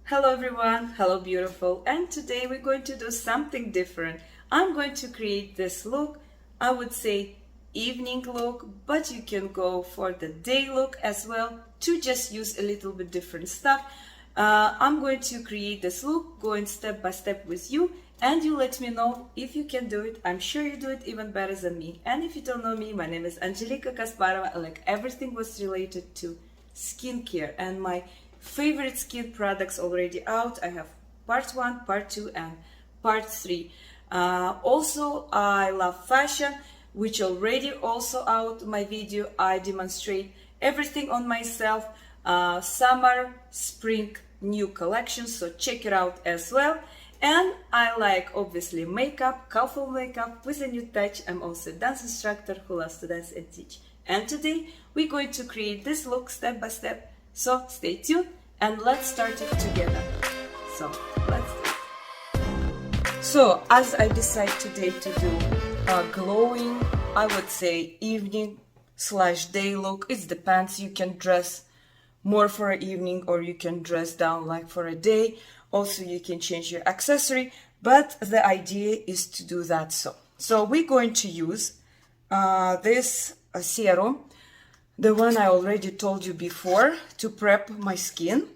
Hello everyone, hello beautiful, and today we're going to do something different. I'm going to create this look, I would say evening look, but you can go for the day look as well to just use a little bit different stuff. I'm going to create this look, going step by step with you, and you let me know if you can do it. I'm sure you do it even better than me. And if you don't know me, my name is Angelica Kasparova. I like everything was related to skincare, and my favorite skin products already out. I have part 1, part 2 and part 3. Also I love fashion, which already also out my video. I demonstrate everything on myself, summer, spring, new collections, so check it out as well. And I like obviously makeup, colorful makeup with a new touch. I'm also a dance instructor who loves to dance and teach. And today we're going to create this look step by step. So stay tuned and let's start it together. So let's do it. So as I decide today to do a glowing, I would say evening / day look, it depends. You can dress more for an evening or you can dress down like for a day. Also you can change your accessory, but the idea is to do that. So we're going to use this serum, the one I already told you before, to prep my skin.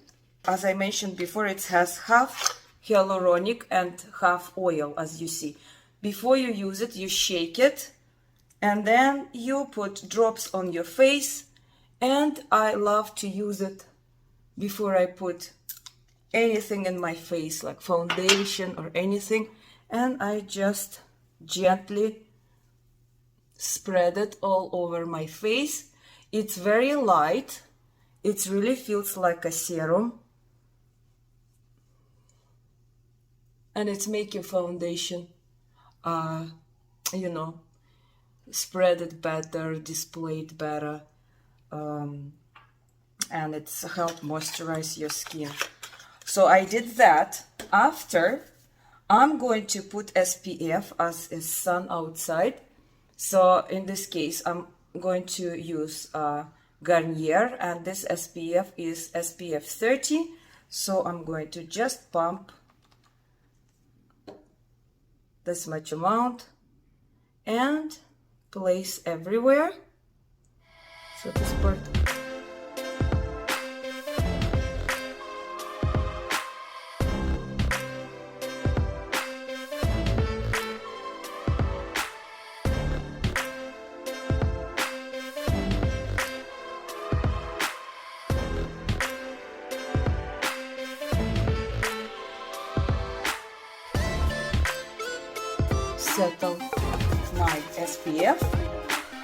As I mentioned before, it has half hyaluronic and half oil, as you see. Before you use it, you shake it and then you put drops on your face. And I love to use it before I put anything in my face, like foundation or anything. And I just gently spread it all over my face. It's very light. It really feels like a serum. And it's make your foundation, spread it better, display it better. And it's help moisturize your skin. So I did that. After, I'm going to put SPF as is sun outside. So in this case, I'm going to use Garnier, and this SPF is SPF 30. So I'm going to just pump this much amount and place everywhere. So this part. Settle my SPF,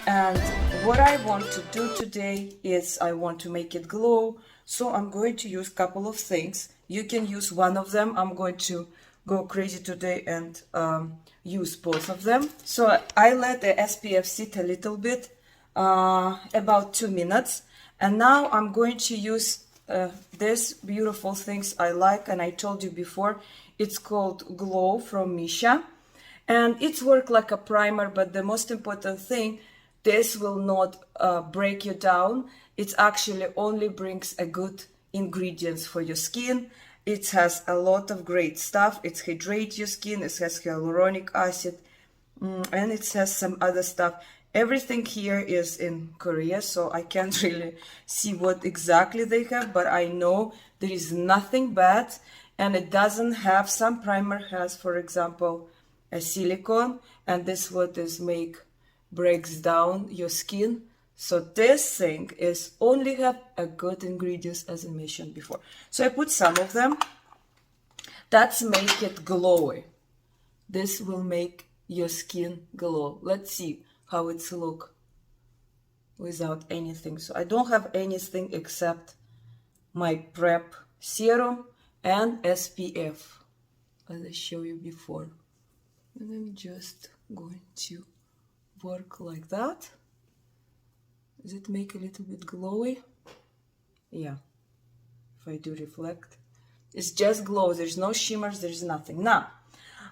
and what I want to do today is I want to make it glow, so I'm going to use a couple of things. You can use one of them. I'm going to go crazy today and use both of them. So I let the SPF sit a little bit, about 2 minutes, and now I'm going to use this beautiful things I like, and I told you before, it's called Glow from MISSHA. And it's work like a primer, but the most important thing, this will not break you down. It actually only brings a good ingredients for your skin. It has a lot of great stuff. It hydrates your skin. It has hyaluronic acid, and it has some other stuff. Everything here is in Korea, so I can't really see what exactly they have, but I know there is nothing bad, and it doesn't have, some primer has, for example, a silicone, and this what is breaks down your skin. So this thing is only have a good ingredients, as I mentioned before. So I put some of them. That's make it glowy. This will make your skin glow. Let's see how it's look without anything. So I don't have anything except my prep serum and SPF, as I showed you before. And I'm just going to work like that. Does it make a little bit glowy? Yeah. If I do reflect, it's just glow. There's no shimmers, there's nothing. Now,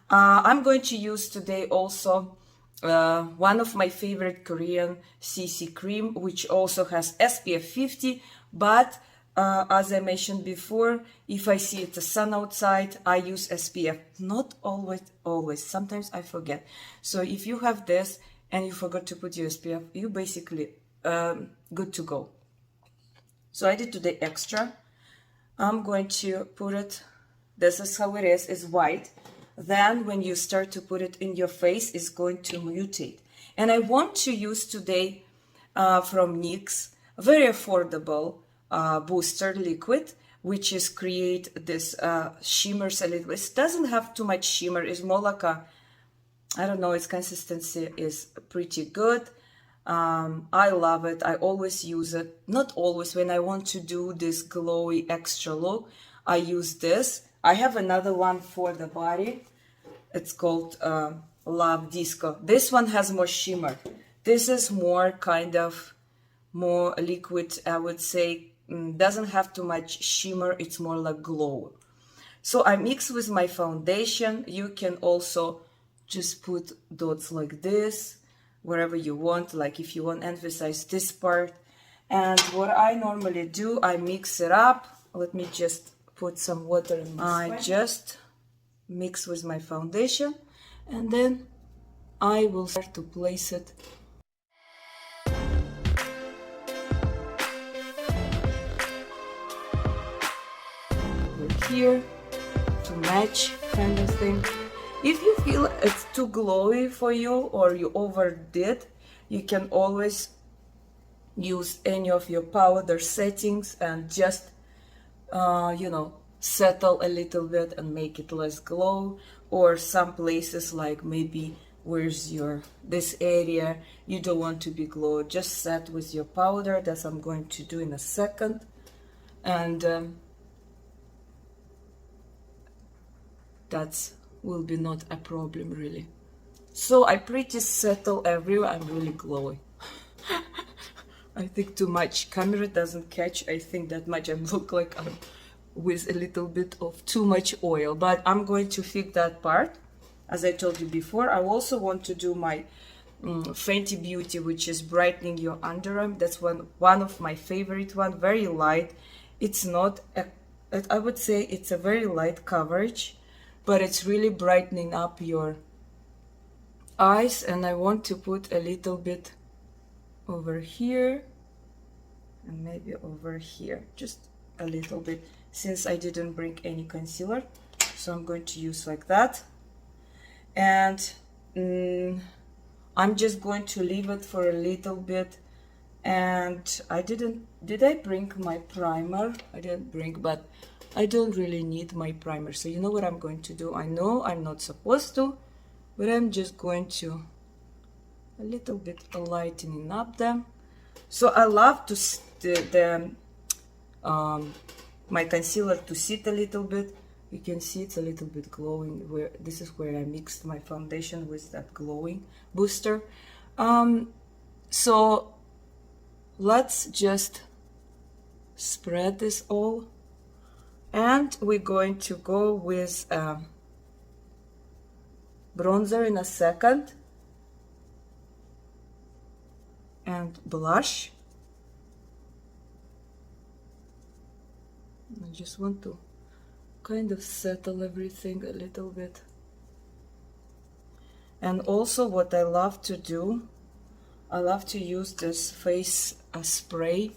I'm going to use today also one of my favorite Korean CC cream, which also has SPF 50, but as I mentioned before, if I see the sun outside, I use SPF. Not always. Sometimes I forget. So if you have this and you forgot to put your SPF, you basically good to go. So I did today extra. I'm going to put it, this is how it is white. Then when you start to put it in your face, it's going to mutate. And I want to use today from NYX, very affordable booster liquid, which is create this shimmers a little bit. It doesn't have too much shimmer. It's more like a, I don't know, its consistency is pretty good. I love it. I always use it. Not always. When I want to do this glowy extra look, I use this. I have another one for the body. It's called Love Disco. This one has more shimmer. This is more kind of more liquid, I would say. Doesn't have too much shimmer. It's more like glow. So I mix with my foundation. You can also just put dots like this, wherever you want, like if you want to emphasize this part. And what I normally do, I mix it up. Let me just put some water in my I just mix with my foundation, and then I will start to place it here to match, kind of thing. If you feel it's too glowy for you or you overdid, you can always use any of your powder settings and just you know, settle a little bit and make it less glow. Or some places like maybe where's your this area you don't want to be glowed, just set with your powder. That's what I'm going to do in a second. And that's will be not a problem really. So I pretty settle everywhere. I'm really glowy. I think too much camera doesn't catch. I think that much. I look like I'm with a little bit of too much oil, but I'm going to fix that part. As I told you before, I also want to do my Fenty Beauty, which is brightening your underarm. That's one of my favorite one. Very light. It's not I would say it's a very light coverage, but it's really brightening up your eyes. And I want to put a little bit over here and maybe over here, just a little bit, since I didn't bring any concealer. So I'm going to use like that. And I'm just going to leave it for a little bit. And did I bring my primer? I didn't bring, but I don't really need my primer. So you know what I'm going to do? I know I'm not supposed to, but I'm just going to a little bit lightening up them. So I love to my concealer to sit a little bit. You can see it's a little bit glowing. Where this is where I mixed my foundation with that glowing booster. So let's just spread this all, and we're going to go with bronzer in a second and blush. I just want to kind of settle everything a little bit. And also what I love to do, I love to use this face spray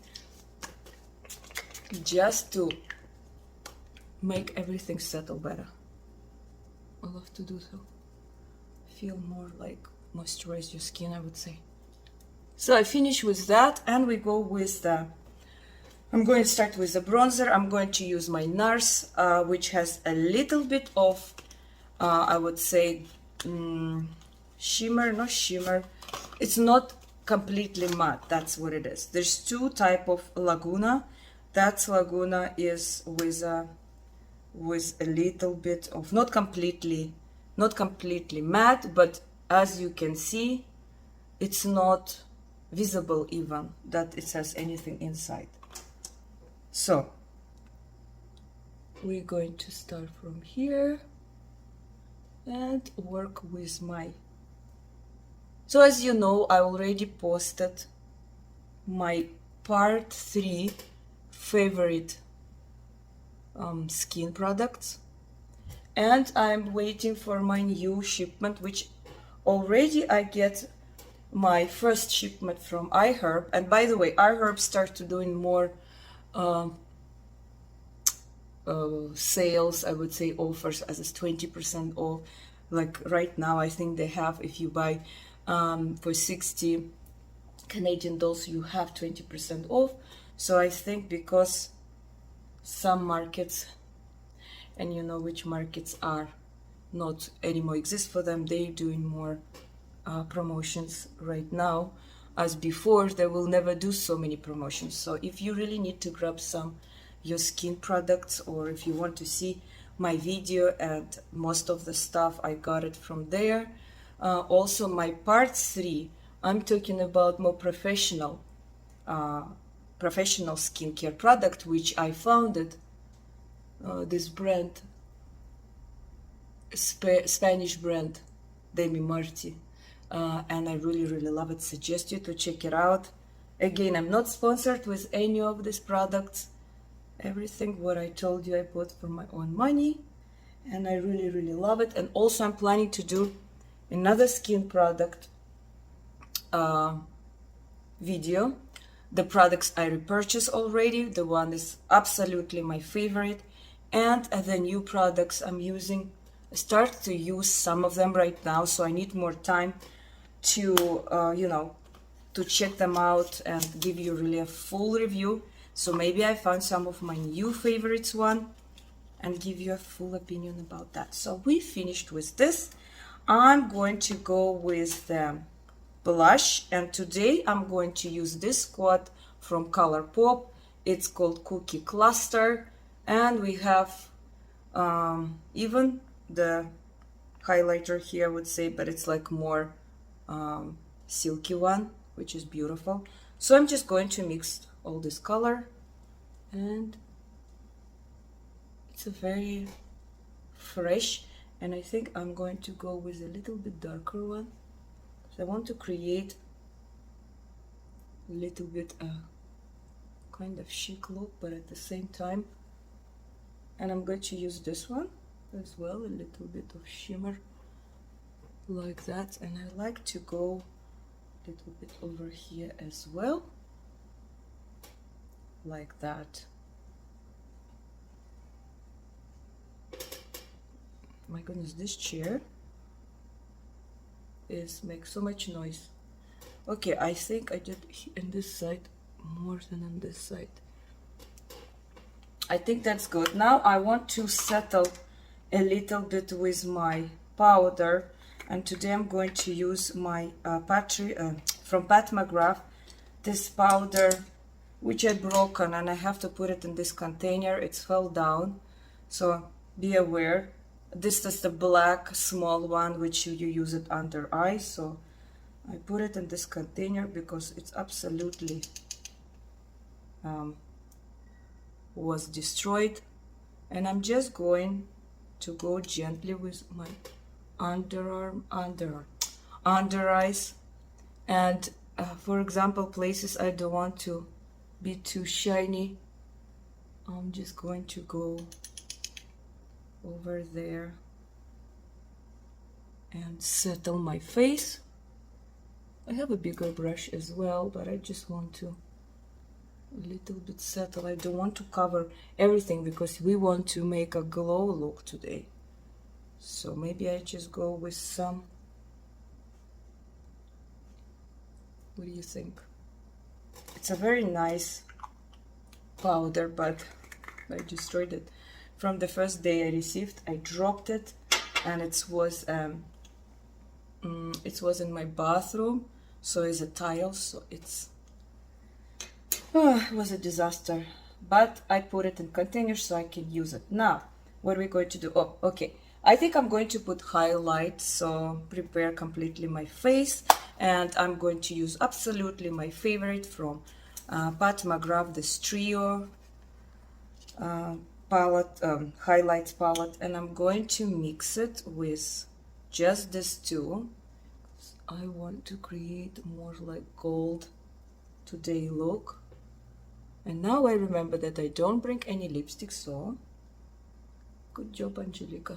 just to make everything settle better. I love to do so. Feel more like moisturize your skin, I would say. So I finish with that, and we go with the, I'm going to start with the bronzer. I'm going to use my NARS, which has a little bit of, I would say, shimmer, not shimmer. It's not completely matte, that's what it is. There's two type of Laguna. That's Laguna is with a little bit of, not completely matte, but as you can see, it's not visible even that it has anything inside. So we're going to start from here and work with my, so as you know, I already posted my part 3 favorite skin products, and I'm waiting for my new shipment, which already I get my first shipment from iHerb. And by the way, iHerb started doing more sales, I would say offers, as is 20% off. Like right now, I think they have, if you buy for 60 Canadian dollars, you have 20% off. So I think because some markets, and you know which markets are not anymore exist for them, they're doing more promotions right now. As before, they will never do so many promotions. So if you really need to grab some your skin products, or if you want to see my video, and most of the stuff I got it from there. Also my part 3, I'm talking about more professional skincare product, which I founded this brand, Spanish brand, Demi Marti, and I really love it. Suggest you to check it out. Again, I'm not sponsored with any of these products. Everything what I told you I bought for my own money, and I really love it. And also I'm planning to do another skin product video. The products I repurchased already, the one is absolutely my favorite, and the new products I'm using. I start to use some of them right now, so I need more time to you know, to check them out and give you really a full review. So maybe I found some of my new favorites one and give you a full opinion about that. So we finished with this. I'm going to go with the blush, and today I'm going to use this quad from Colorpop. It's called Cookie Cluster, and we have even the highlighter here, I would say, but it's like more silky one, which is beautiful. So I'm just going to mix all this color, and it's a very fresh, and I think I'm going to go with a little bit darker one. So I want to create a little bit kind of chic look, but at the same time, and I'm going to use this one as well, a little bit of shimmer like that, and I like to go a little bit over here as well, like that. My goodness, this chair makes so much noise. Okay, I think I did in this side more than on this side. I think that's good. Now I want to settle a little bit with my powder, and today I'm going to use my from Pat McGrath, this powder which I broken, and I have to put it in this container. It's fell down, so be aware. This is the black small one which you use it under eyes, so I put it in this container because it's absolutely was destroyed. And I'm just going to go gently with my under eyes, and for example, places I don't want to be too shiny, I'm just going to go over there and settle my face. I have a bigger brush as well, but I just want to a little bit settle. I don't want to cover everything because we want to make a glow look today. So maybe I just go with some. What do you think? It's a very nice powder, but I destroyed it. From the first day I received, I dropped it, and it was in my bathroom, so it's a tile, so it was a disaster. But I put it in containers so I can use it. Now, what are we going to do? Oh, okay. I think I'm going to put highlight, so prepare completely my face, and I'm going to use absolutely my favorite from Pat McGrath, this Trio palette, highlights palette, and I'm going to mix it with just this two. I want to create more like gold today look, And now I remember that I don't bring any lipstick, so good job, Angelica,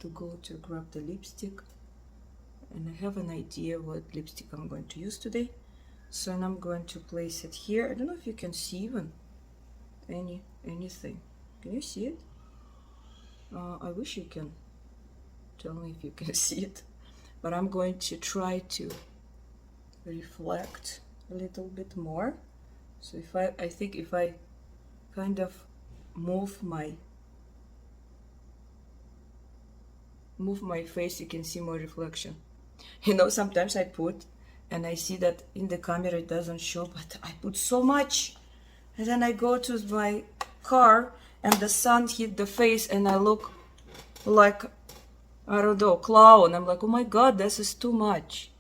to go to grab the lipstick. And I have an idea what lipstick I'm going to use today. So and I'm going to place it here. I don't know if you can see even anything. Can you see it? I wish you can tell me if you can see it. But I'm going to try to reflect a little bit more. So if I think if I kind of move my face, you can see more reflection. You know, sometimes I put, and I see that in the camera it doesn't show, but I put so much, and then I go to my car and the sun hit the face and I look like, I don't know, clown. I'm like, oh my god, this is too much.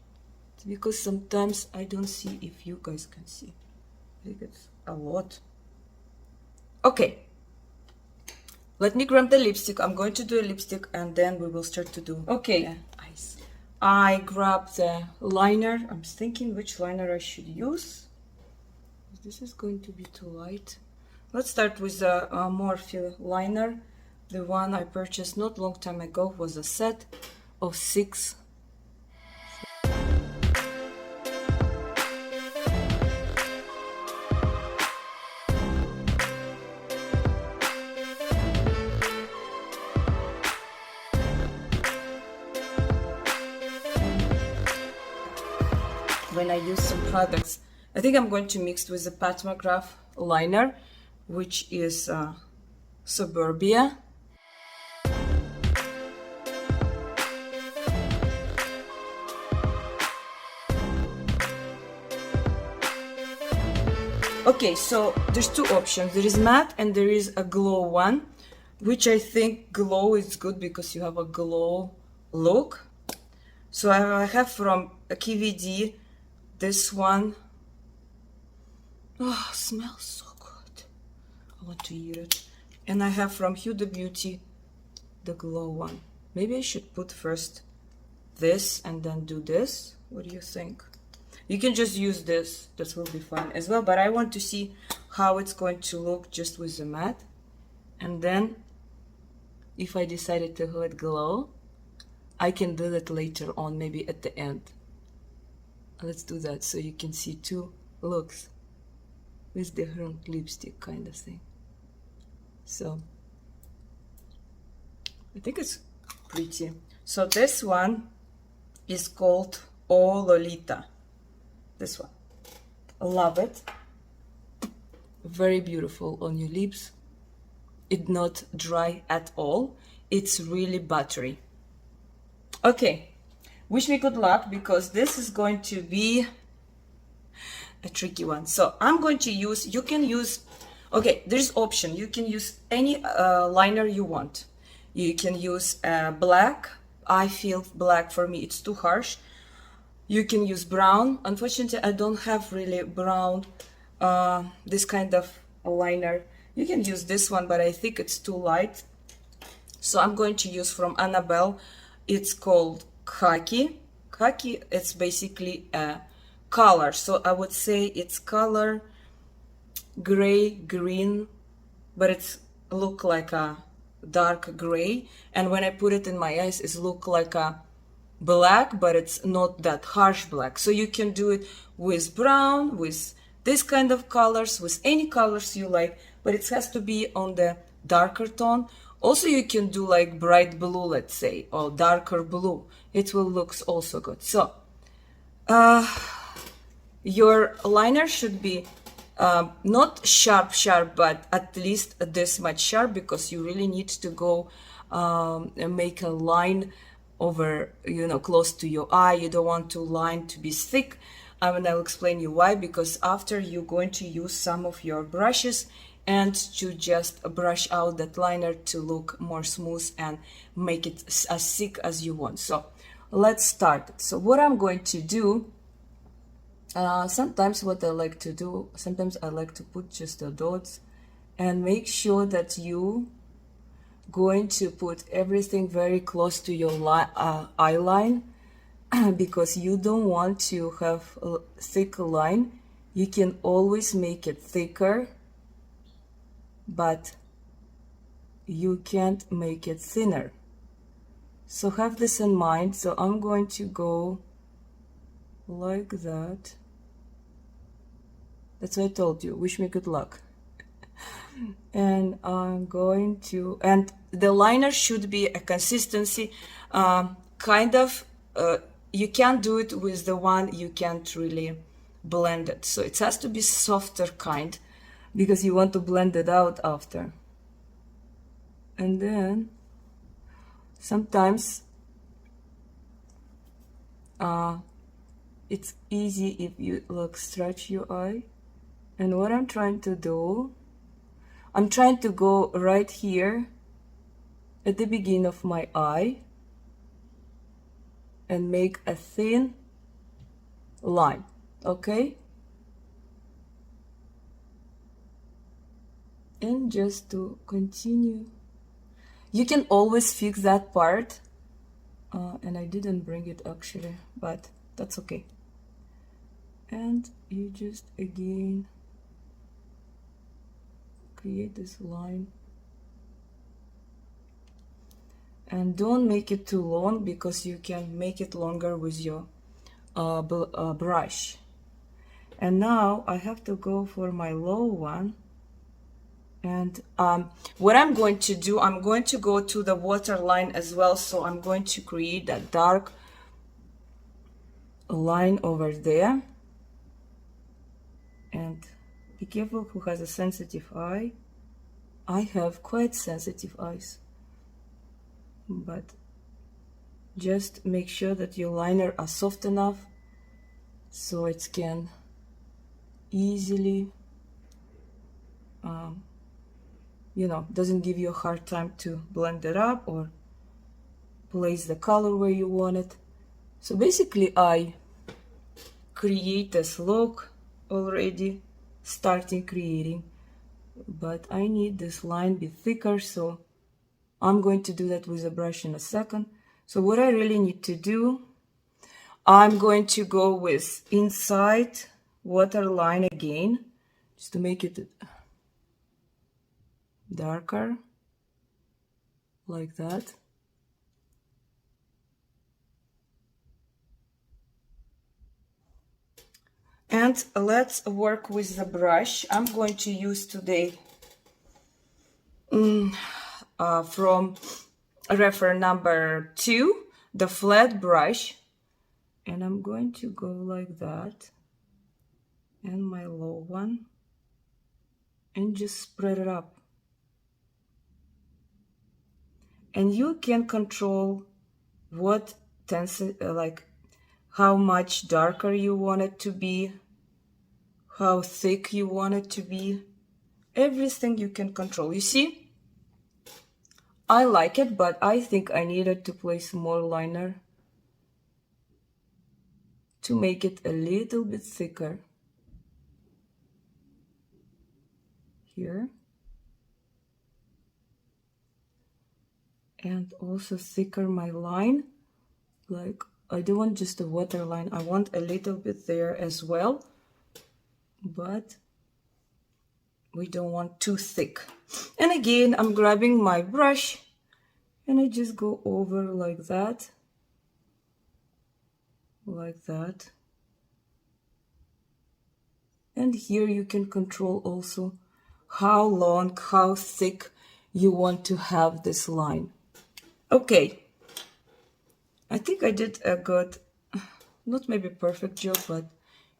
It's because sometimes I don't see if you guys can see. I think it's a lot. Okay, let me grab the lipstick. I'm going to do a lipstick and then we will start to do eyes. I grabbed the liner. I'm thinking which liner I should use. This is going to be too light. Let's start with the Morphe liner. The one I purchased not long time ago was a set of 6. When I use some products, I think I'm going to mix with the McGrath liner, which is Suburbia. Okay, so there's two options. There is matte and there is a glow one, which I think glow is good because you have a glow look. So I have from KVD this one. Oh, smells so good. I want to eat it. And I have from Huda Beauty the glow one. Maybe I should put first this and then do this. What do you think? You can just use this. That will be fine as well. But I want to see how it's going to look just with the matte. And then if I decided to have it glow, I can do that later on, maybe at the end. Let's do that so you can see two looks with different lipstick kind of thing. So I think it's pretty. So this one is called Oh Lolita. This one. I love it. Very beautiful on your lips. It's not dry at all. It's really buttery. Okay, wish me good luck because this is going to be a tricky one. So I'm going to use, you can use, okay, there's option. You can use any liner you want. You can use black. I feel black for me, it's too harsh. You can use brown. Unfortunately, I don't have really brown, this kind of liner. You can use this one, but I think it's too light. So I'm going to use from Annabelle. It's called Khaki. Khaki, it's basically a color. So I would say it's color gray, green, but it's look like a dark gray. And when I put it in my eyes, it look like a black, but it's not that harsh black. So you can do it with brown, with this kind of colors, with any colors you like, but it has to be on the darker tone. Also, you can do like bright blue, let's say, or darker blue. It will look also good. So, your liner should be not sharp, but at least this much sharp because you really need to go and make a line over, you know, close to your eye. You don't want to line to be thick. And I'll explain you why, because after you're going to use some of your brushes and to just brush out that liner to look more smooth and make it as thick as you want. So let's start. So what I'm going to do, sometimes what I like to do, sometimes I like to put just the dots and make sure that you going to put everything very close to your eye line because you don't want to have a thick line. You can always make it thicker, but you can't make it thinner. So have this in mind. So I'm going to go like that. That's what I told you. Wish me good luck. And I'm going to, and the liner should be a consistency, kind of, you can't do it with the one, you can't really blend it. So it has to be softer kind, because you want to blend it out after. And then sometimes it's easy if you like stretch your eye. And what I'm trying to do, I'm trying to go right here at the beginning of my eye and make a thin line, okay? And just to continue, you can always fix that part, and I didn't bring it actually, but that's okay. And you just again create this line, and don't make it too long, because you can make it longer with your brush. And now I have to go for my low one, and what I'm going to do, I'm going to go to the waterline as well. So I'm going to create that dark line over there. And be careful who has a sensitive eye. I have quite sensitive eyes, but just make sure that your liner are soft enough so it can easily, you know, doesn't give you a hard time to blend it up or place the color where you want it. So basically I create this look already, starting creating, but I need this line be thicker, so I'm going to do that with a brush in a second. So what I really need to do, I'm going to go with inside waterline again, just to make it darker, like that. And let's work with the brush. I'm going to use today from reference number 2, the flat brush, and I'm going to go like that, and my low one, and just spread it up. And you can control what like how much darker you want it to be, how thick you want it to be. Everything you can control. You see, I like it, but I think I needed to place more liner to make it a little bit thicker here, and also thicker my line. Like, I don't want just a waterline, I want a little bit there as well, but we don't want too thick. And again, I'm grabbing my brush and I just go over like that, like that. And here you can control also how long, how thick you want to have this line. Okay, I think I did a good, not maybe perfect job, but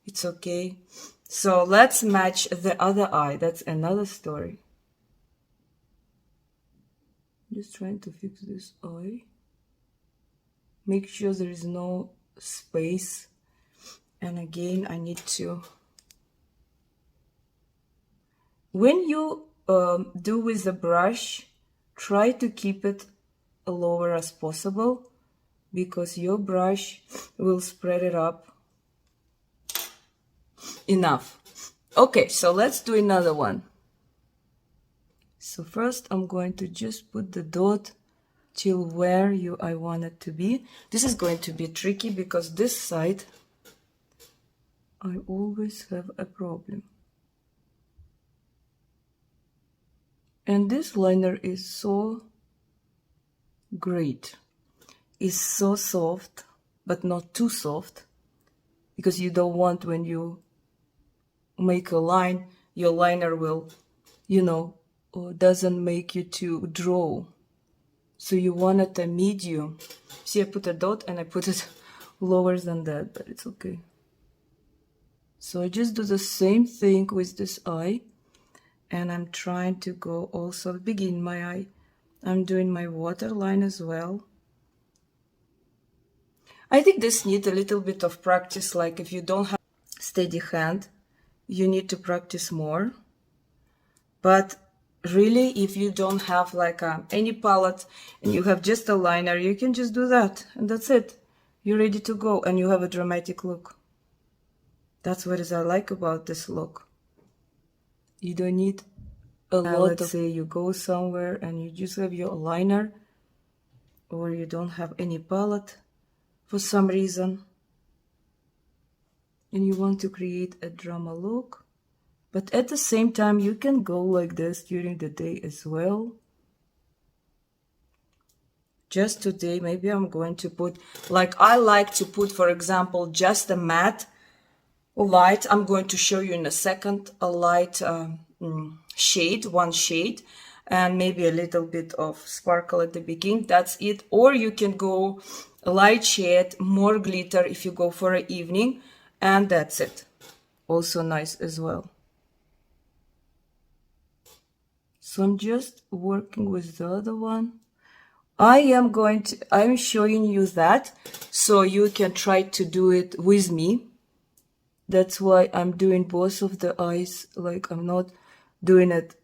it's okay. So let's match the other eye. That's another story. Just trying to fix this eye. Make sure there is no space. And again, I need to, when you do with the brush, try to keep it lower as possible, because your brush will spread it up enough. Okay, so let's do another one. So first I'm going to just put the dot till where I want it to be. This is going to be tricky because this side I always have a problem. And this liner is so great. It's so soft, but not too soft, because you don't want, when you make a line, your liner will, you know, doesn't make you to draw. So you want it a medium. See, I put a dot and I put it lower than that, but it's okay. So I just do the same thing with this eye, and I'm trying to go also begin my eye. I'm doing my waterline as well. I think this needs a little bit of practice. Like if you don't have steady hand, you need to practice more. But really, if you don't have like any palette and you have just a liner, you can just do that, and that's it. You're ready to go, and you have a dramatic look. That's what I like about this look. You don't need a lot. Let's say you go somewhere and you just have your liner, or you don't have any palette for some reason, and you want to create a drama look. But at the same time, you can go like this during the day as well. Just today, maybe I'm going to put, like I like to put, for example, just a matte light. I'm going to show you in a second, a light shade, one shade, and maybe a little bit of sparkle at the beginning. That's it. Or you can go light shade, more glitter if you go for an evening, and that's it. Also nice as well. So I'm just working with the other one. I'm showing you that so you can try to do it with me. That's why I'm doing both of the eyes. Like I'm not doing it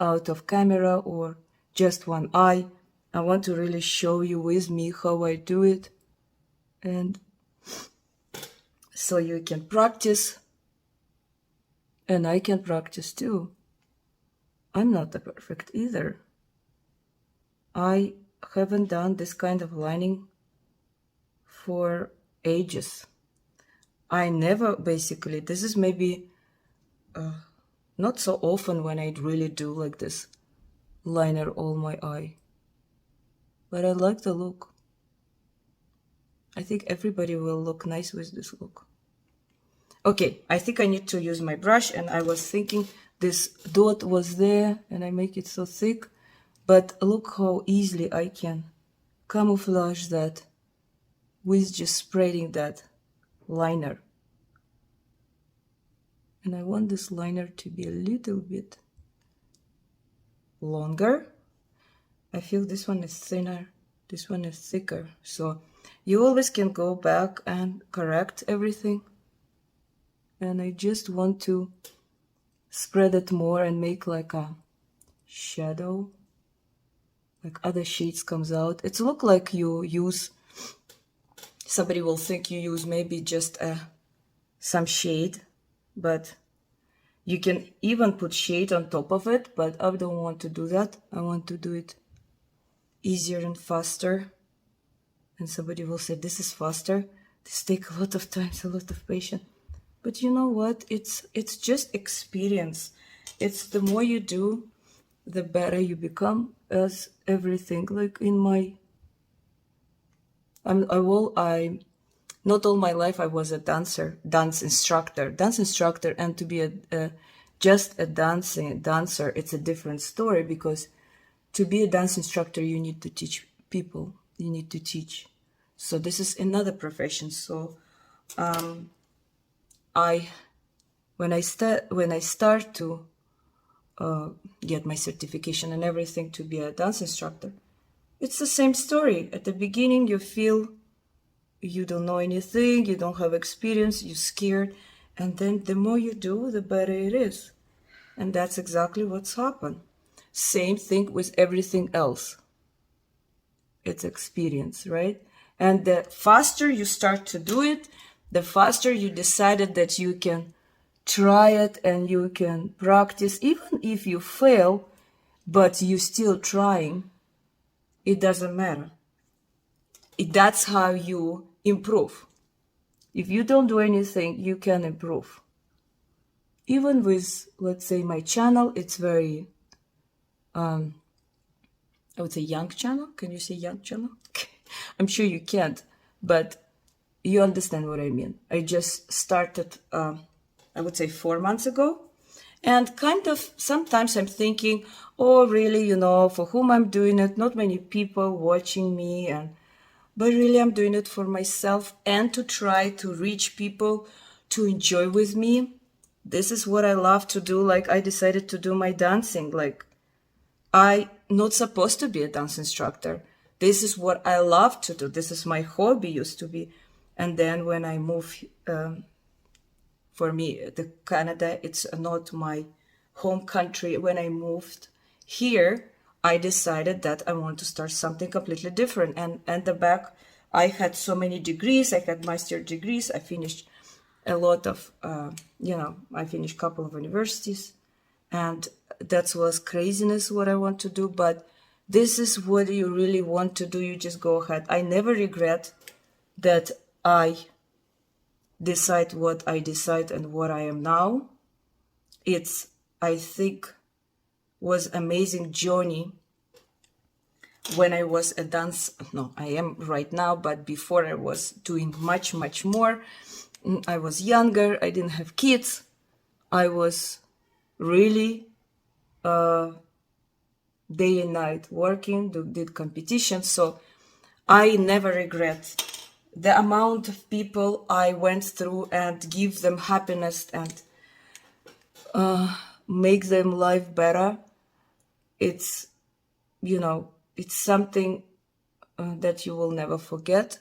out of camera or just one eye. I want to really show you with me how I do it. And so you can practice. And I can practice too. I'm not a perfect either. I haven't done this kind of lining for ages. I never, basically, this is maybe not so often when I really do like this liner all my eye. But I like the look. I think everybody will look nice with this look. Okay, I think I need to use my brush, and I was thinking this dot was there and I make it so thick, but look how easily I can camouflage that with just spreading that liner. And I want this liner to be a little bit longer. I feel this one is thinner, this one is thicker. So you always can go back and correct everything. And I just want to spread it more and make like a shadow, like other shades comes out. It's look like you use, somebody will think you use maybe just some shade, but you can even put shade on top of it, but I don't want to do that. I want to do it easier and faster. And somebody will say, this is faster. This takes a lot of time, a lot of patience. But you know what? It's just experience. It's the more you do, the better you become as everything. Like in my, not all my life I was a dance instructor, and to be just a dancer, it's a different story, because to be a dance instructor, you need to teach people, you need to teach. So this is another profession. So when I start to get my certification and everything to be a dance instructor, it's the same story. At the beginning, you feel you don't know anything, you don't have experience, you're scared, and then the more you do, the better it is. And that's exactly what's happened. Same thing with everything else. It's experience, right? And the faster you start to do it, the faster you decided that you can try it and you can practice. Even if you fail, but you're still trying, it doesn't matter. That's how you improve. if you don't do anything, you can improve. Even with, let's say, my channel, it's very, I would say young channel. Can you say young channel? I'm sure you can't, but you understand what I mean. I just started, I would say 4 months ago. And kind of sometimes I'm thinking, oh, really, you know, for whom I'm doing it? Not many people watching me, but really I'm doing it for myself and to try to reach people to enjoy with me. This is what I love to do. Like, I decided to do my dancing. Like, I'm not supposed to be a dance instructor. This is what I love to do. This is my hobby used to be. And then when I moved, for me, the Canada, it's not my home country. When I moved here, I decided that I want to start something completely different. And at the back, I had so many degrees. I had master degrees. I finished a lot of, I finished a couple of universities. And that was craziness what I want to do. But this is what you really want to do. You just go ahead. I never regret that I decide what I decide and what I am now. It's, I think, was amazing journey when I was a dance. No, I am right now, but before I was doing much, much more. I was younger. I didn't have kids. I was really day and night working, did competitions. So I never regret the amount of people I went through and give them happiness and make them life better. It's, it's something that you will never forget.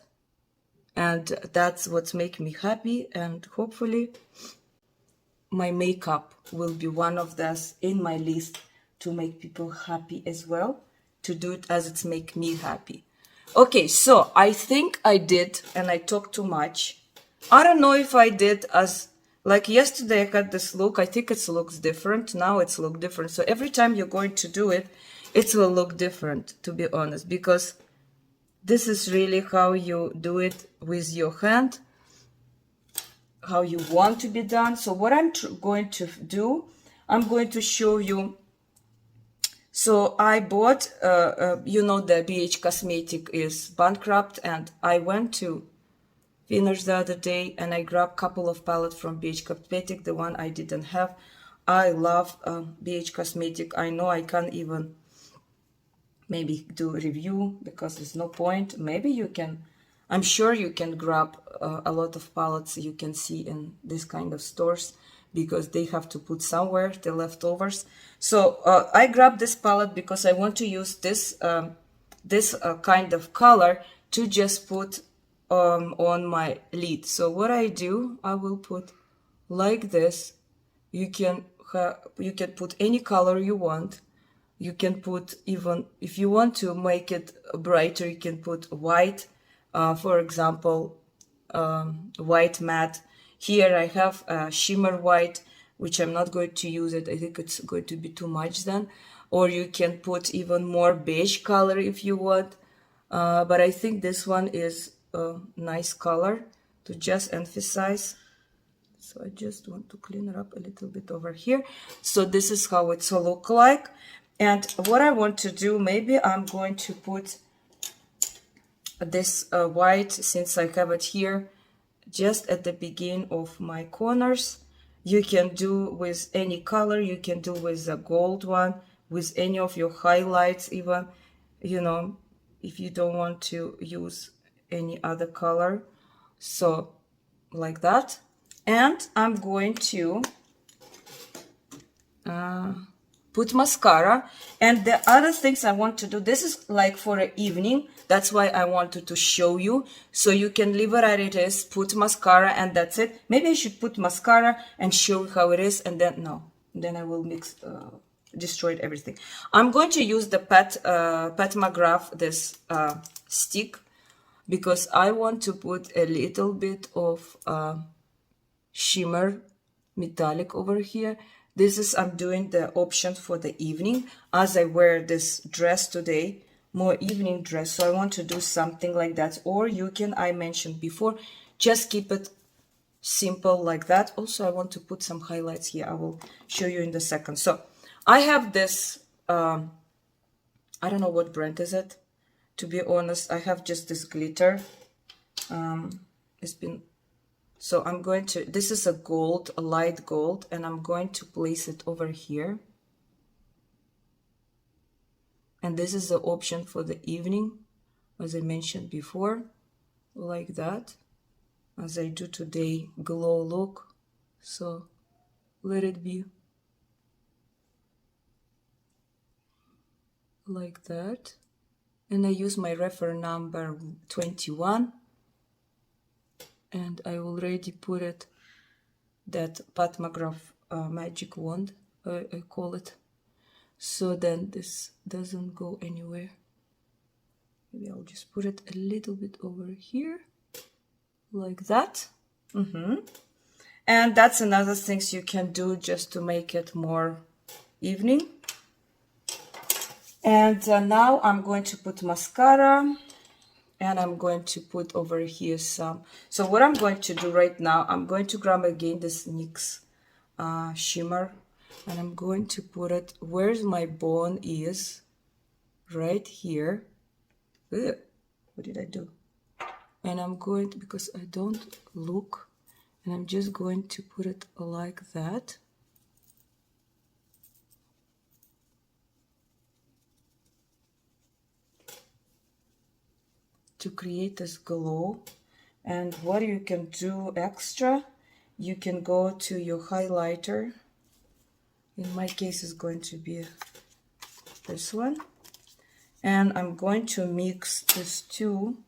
And that's what's making me happy. And hopefully my makeup will be one of those in my list to make people happy as well, to do it as it's make me happy. Okay, so I think I did, and I talked too much. I don't know if I did as, like yesterday I had this look. I think it looks different. Now it's look different. So every time you're going to do it, it will look different, to be honest, because this is really how you do it with your hand, how you want to be done. So what I'm going to do, I'm going to show you. So I bought, the BH Cosmetic is bankrupt, and I went to Finish the other day and I grabbed a couple of palettes from BH Cosmetic, the one I didn't have. I love BH Cosmetic. I know I can't even maybe do a review because there's no point. Maybe you can, I'm sure you can grab a lot of palettes you can see in this kind of stores, because they have to put somewhere the leftovers. So I grabbed this palette because I want to use this kind of color to just put on my lid. So what I do, I will put like this. You can put any color you want. You can put, even if you want to make it brighter, you can put white, for example, white matte. Here I have shimmer white, which I'm not going to use it. I think it's going to be too much then. Or you can put even more beige color if you want. But I think this one is a nice color to just emphasize. So I just want to clean it up a little bit over here. So this is how it's look like. And what I want to do, maybe I'm going to put this white, since I have it here, just at the beginning of my corners. You can do with any color. You can do with the gold one, with any of your highlights even, you know, if you don't want to use any other color. So like that. And I'm going to put mascara. And the other things I want to do, this is like for an evening. That's why I wanted to show you. So you can leave it as it is, put mascara, and that's it. Maybe I should put mascara and show you how it is, and then no. Then I will mix, destroy everything. I'm going to use the Pat McGrath, this stick, because I want to put a little bit of shimmer metallic over here. This is, I'm doing the option for the evening, as I wear this dress today, more evening dress. So I want to do something like that. Or you can, I mentioned before, just keep it simple like that. Also, I want to put some highlights here. I will show you in a second. So I have this, I don't know what brand is it, to be honest. I have just this glitter. It's been, so I'm going to, this is a gold, a light gold, and I'm going to place it over here. And this is the option for the evening, as I mentioned before, like that, as I do today, glow look. So let it be like that. And I use my reference number 21, and I already put it, that Pat McGrath magic wand, I call it. So then this doesn't go anywhere. Maybe I'll just put it a little bit over here, like that. And that's another things you can do just to make it more evening. And now I'm going to put mascara, and I'm going to put over here some. So what I'm going to do right now, I'm going to grab again this NYX shimmer, and I'm going to put it where my bone is, right here. Ugh, what did I do? And I'm going to, because I don't look, and I'm just going to put it like that. To create this glow. And what you can do extra, you can go to your highlighter. In my case, it's going to be this one. And I'm going to mix these two.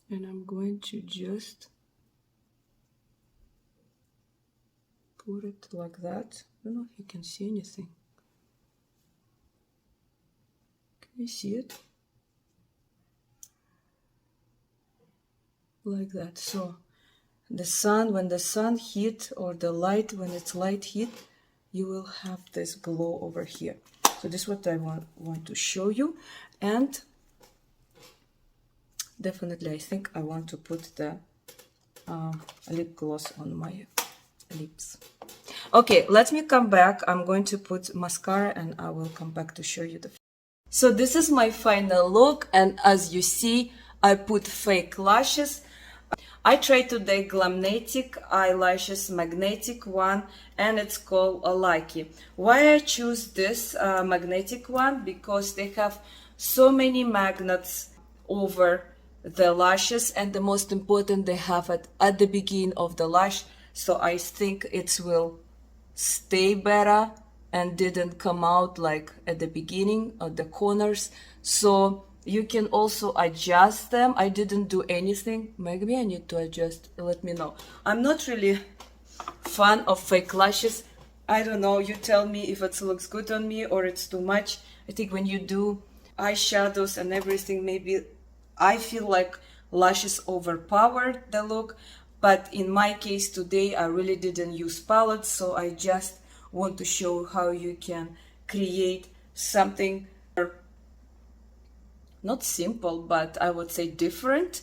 And I'm going to just put it like that. I don't know if you can see anything. Can you see it? Like that. So the sun, when the sun hit, or the light, when it's light hit, you will have this glow over here. So this is what I want to show you. And definitely I think I want to put the lip gloss on my lips. Okay, let me come back. I'm going to put mascara, and I will come back to show you the. So this is my final look, and as you see, I put fake lashes. I tried today Glamnetic eyelashes, magnetic one, and it's called a Lucky. Why I choose this magnetic one? Because they have so many magnets over the lashes, and the most important, they have it at the beginning of the lash, so I think it will stay better and didn't come out like at the beginning of the corners. So you can also adjust them. I didn't do anything. Maybe I need to adjust. Let me know. I'm not really fan of fake lashes. I don't know. You tell me if it looks good on me or it's too much. I think when you do eyeshadows and everything, maybe I feel like lashes overpowered the look. But in my case today, I really didn't use palettes. So I just want to show how you can create something not simple, but I would say different,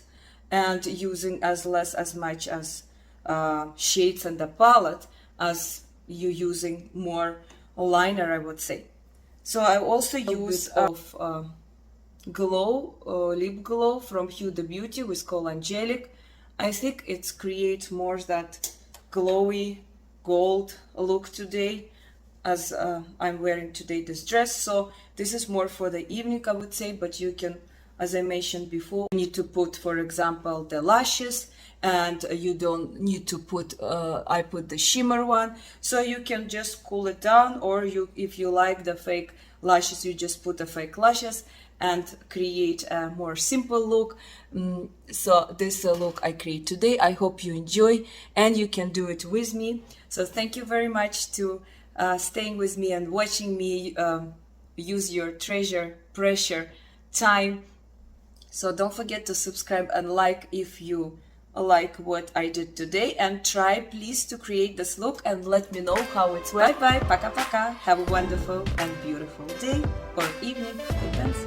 and using as much as shades in the palette as you using more liner, I would say. So I also use of glow, lip glow from Huda Beauty, which is called Angelic. I think it creates more that glowy gold look today, as I'm wearing today this dress. So this is more for the evening, I would say, but you can, as I mentioned before, you need to put, for example, the lashes, and you don't need to put, I put the shimmer one, so you can just cool it down, or you, if you like the fake lashes, you just put the fake lashes and create a more simple look. So this look I create today. I hope you enjoy, and you can do it with me. So thank you very much to staying with me and watching me use your pressure time. So don't forget to subscribe and like if you like what I did today, and try please to create this look and let me know how it's. Bye bye, пока-пока. Have a wonderful and beautiful day or evening, depends.